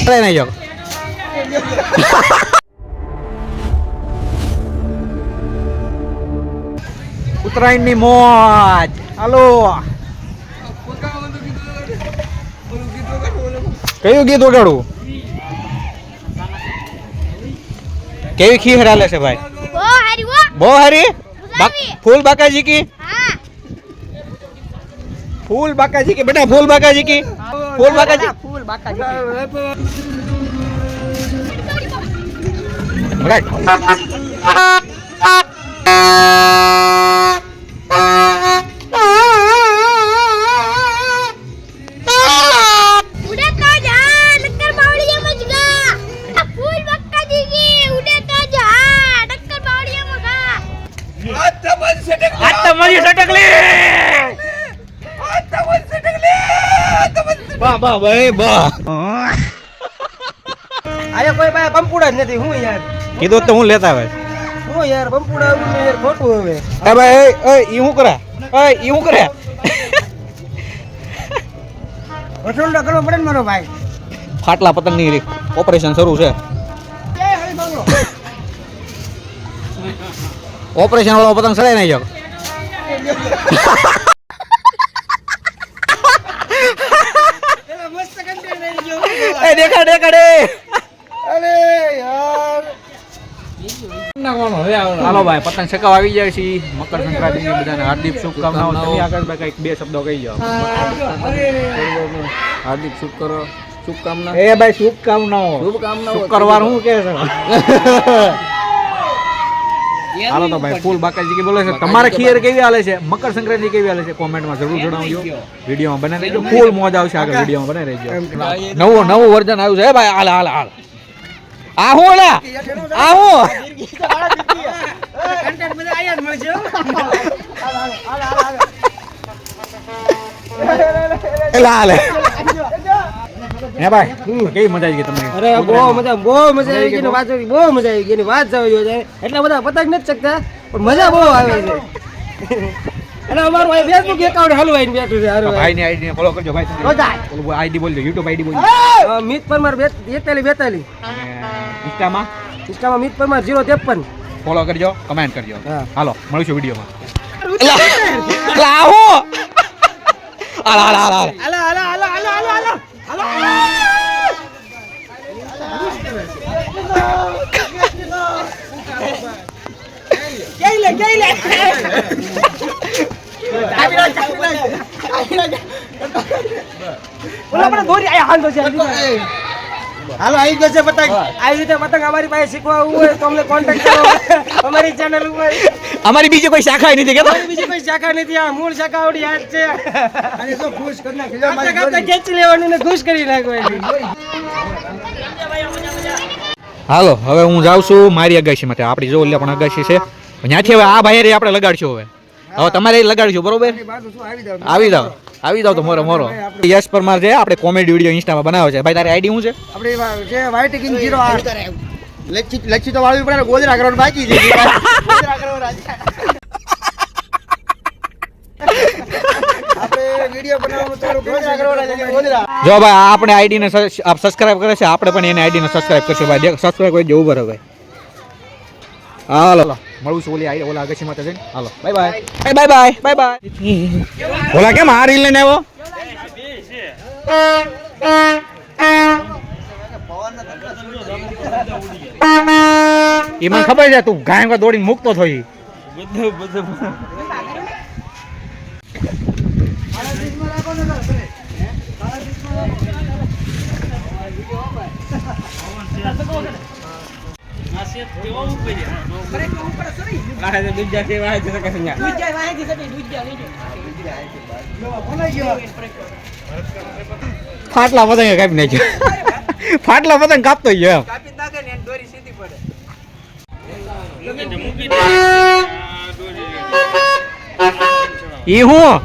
નહીં જો ઉત્તરાયણ ની મોજ. હાલો કયું ગીત વગાડું? કેવી ખીર હાલે છે ભાઈ? બહુ હારી. ફૂલ બાકાજી કી, फूल बाका जी की बेटा, फूल बाका जी की, फूल बाका जी, फूल बाका जी वाह वाह भाई वाह. आया कोई भाई पंपुड़ा नहीं हूँ यार. કીધું તો હું લેતા ભાઈ. હું યાર पंपुड़ा યાર ખોટું હવે. એ ભાઈ એ ઈ હું કરે? ઈ હું કરે? વસૂલ કરવો પડે ને મારો ભાઈ. ફાટલા પતંગ ની ઓપરેશન શરૂ છે. ઓપરેશન વાળો પતંગ સડાય નહીં જો. देखा देखा रे. અરે યાર નાખવાનો હવે હાલો ભાઈ પતંગ ચકાવ આવી જાય છે. મકર સંક્રાંતિની બધાને હાર્દિક શુભકામનાઓ. તમે આગળ ભાઈ કઈક બે શબ્દો કહી જાઓ. હાર્દિક શુભકામના. એ ભાઈ શુભકામનાઓ. શુક્રવાર શું કે છે? હાલો તો ભાઈ ફૂલ બાકાજી બોલે છે. તમારે ખીર કેવી હાલે છે? મકર સંક્રાંતિ કેવી હાલે છે? કોમેન્ટમાં જરૂર જણાવજો. વિડીયોમાં બનાવી રહેજો. ફૂલ મોજ આવશે આગળ વિડીયોમાં બનાવી રહેજો. નવું વર્ઝન આવ્યું છે ભાઈ. હાલ હાલ હાલ આ હું લા આ હું કન્ટેન્ટ બધા આયા જ મળશે. એલા હાલે હે ભાઈ કેવી મજા આવી ગઈ તમને? અરે બહુ મજા આવી ગઈ ને વાત આવી બહુ મજા આવી ગઈ ને વાત જવા જોઈએ. એટલા બધા પતંગ નથી શકતા પણ મજા બહુ આવે છે. અને અમારું આ ફેસબુક એકાઉન્ટ હલવાઈને બેઠું છે. હારું ભાઈ ની આઈડી ફોલો કરજો ભાઈ. બધાય ઓલું આઈડી બોલજો, યુટ્યુબ આઈડી બોલજો. મિત પરમાર 42 ઇન્સ્ટામાં મિત પરમાર 053 ફોલો કરજો, કમેન્ટ કરજો. હા. હાલો મળીશું વિડીયોમાં. લાવો હાલ હાલ હાલ હાલ હાલો હાલો હાલો હાલો હાલો હાલો હાલો આવી ગયો છે પતંગ. આવી રીતે પતંગ અમારી પાસે શીખવા હોય તો અમને કોન્ટેક્ટ કરો અમારી ચેનલ ઉપર. અમારી બીજી કોઈ શાખા નથી કે બીજી કોઈ શાખા નથી. આ મૂળ શાખા આવડી યાદ છે. અને તો ખુશ કરી નાખી. આપણે ખેંચી લેવાનું ને ખુશ કરી નાખવાનું. હાલો હવે હું જાઉં છું મારી અગાશી માટે. આપણી જો એટલે પણ અગાશી છે ત્યાંથી હવે આ ભાઈ આપણે લગાડશું. હવે તમારે લગાડશું બરોબર? આવી જાવ તો મોરો યશ પરમાર છે. આપણે કોમેડી વિડીયો ઇન્સ્ટામાં બનાવ્યો છે. ભાઈ તારી આઈડી શું છે? આપણે જે વાઈટ કિંગ 08 લક્ષી તો વાળવી પડે. ગોદરા કરવાનું બાકી છે. ગોદરા કરવાનું આપણે વિડીયો બનાવવાનું ચાલુ ગોદરા કરવાના ગોદરા. જો ભાઈ આપણે આઈડી ને સબસ્ક્રાઇબ કરે છે. આપણે પણ એને આઈડી ને સબસ્ક્રાઇબ કરશું ભાઈ. સબસ્ક્રાઇબ કરી દેવું બરાબર ભાઈ. હાલો મળું છું ઓલી આઈડી ઓલા અગાશી માટે જઈને. હાલો bye bye bye bye bye bye. ઓલા કેમ આ રીલ લઈને આવ્યો? એ મને ખબર છે તું ગાય દોડીને મૂકતો થઈ. ફાટલા પતંગ કાપી નાખ્યો. ફાટલા પતંગ કાપતો ગયો. ઈ હું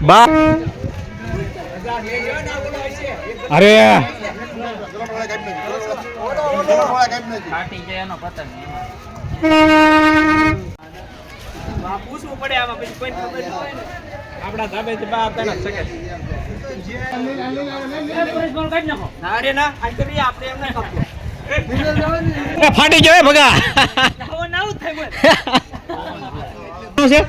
બા અરે પૂછવું પડે આમાં પછી કોઈ ખબર ન હોય ને આપડા ધાબેથી બહાર તને શકે ના રે ના આ તો આપણે એમ ના કાપો ફાટી ગયો ભગા હવે ના થાય બોલ શું છે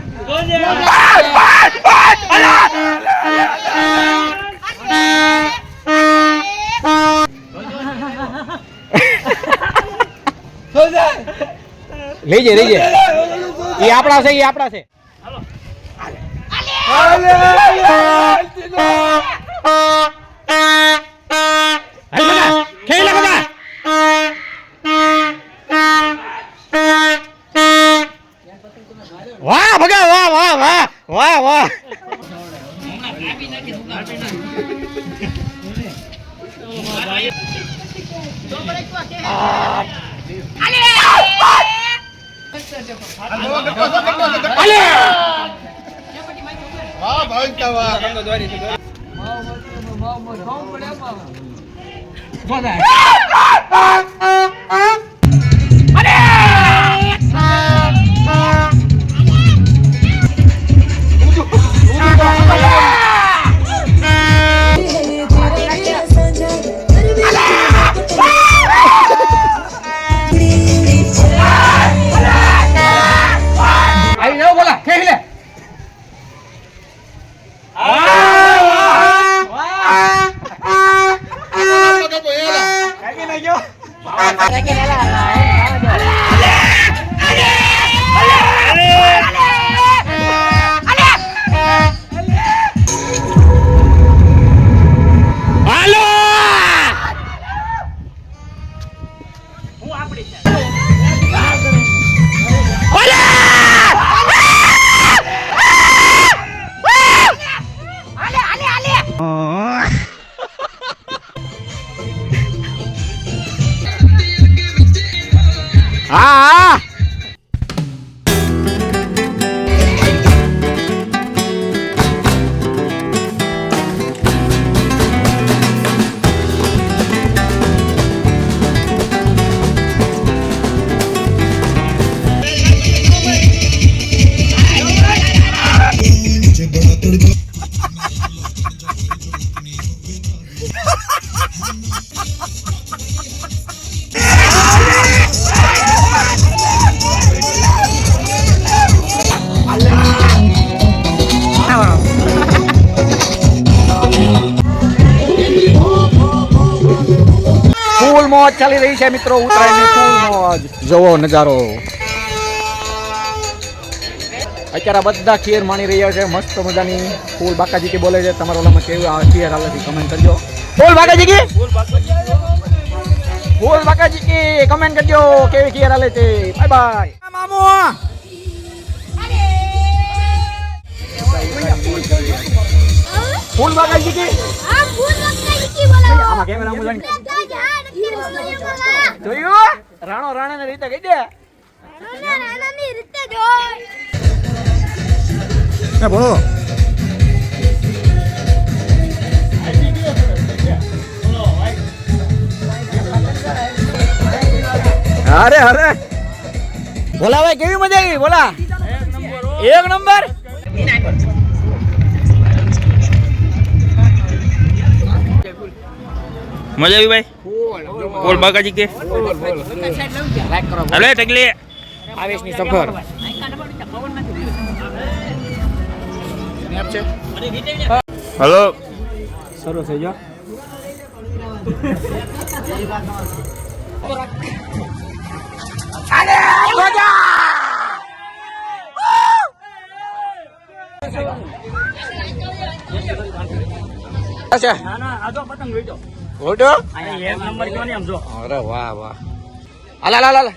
લઈ જાય એ આપણા છે ખેલા બધા વાહ ભગા વાહ વાહ વાહ વાહ વાહ હા ફૂલ મોજ ચાલી રહી છે મિત્રો ઉત્તરાયણની ફૂલ મોજ જોવો નજારો અત્યારે બધા ખીર માણી રહ્યા છે મસ્ત મજાની ફૂલ બાકાજી કે બોલે છે તમારા ઓલામાં કેવું આ ખીર હાલે છે કમેન્ટ કરજો ફૂલ બાકાજી કે ફૂલ બાકાજી કે કમેન્ટ કરજો કેવી ખીર હાલે છે બાય બાય મામો ફૂલ બાકાજી કે આમાં કેમેરા મુલાન જોયું રાણો રાણાની રીતે કહી દે બોલો અરે અરે બોલા ભાઈ કેવી મજા આવી બોલા એક નંબર મજા આવી ભાઈ બોલ બાકાજી કે અલે ટકલી આવેશની સફર હલો સરસ થઈ ગયો અરે વાહ વાહ અલા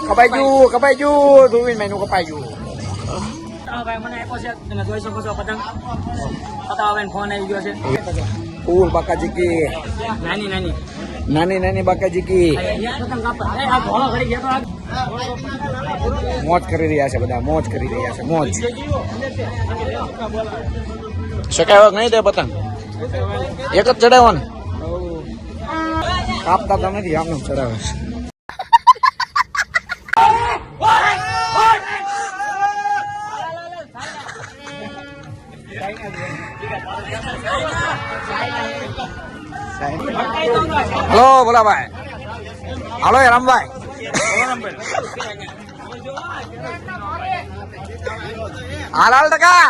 કપાઈ ગયું ધોવીને મેનું કપાઈ ગયું ભાઈ મને આપ્યો છે તમે જોઈ શકો છો પતંગ પતાવે ફોન આવી ગયો છે ફૂલ બાકાજી કી નાની નાની નાની નાની બાકાજી કી મોજ કરી રહ્યા છે બધા, મોજ કરી રહ્યા છે, મોજ. શકાય નહીં તે પતંગ એક જ ચડાવવાનું, કાપતા તો નથી, આમને ચડાવે છે. હલો ભોલાભાઈ, હાલો રામભાઈ. હાલ ટકા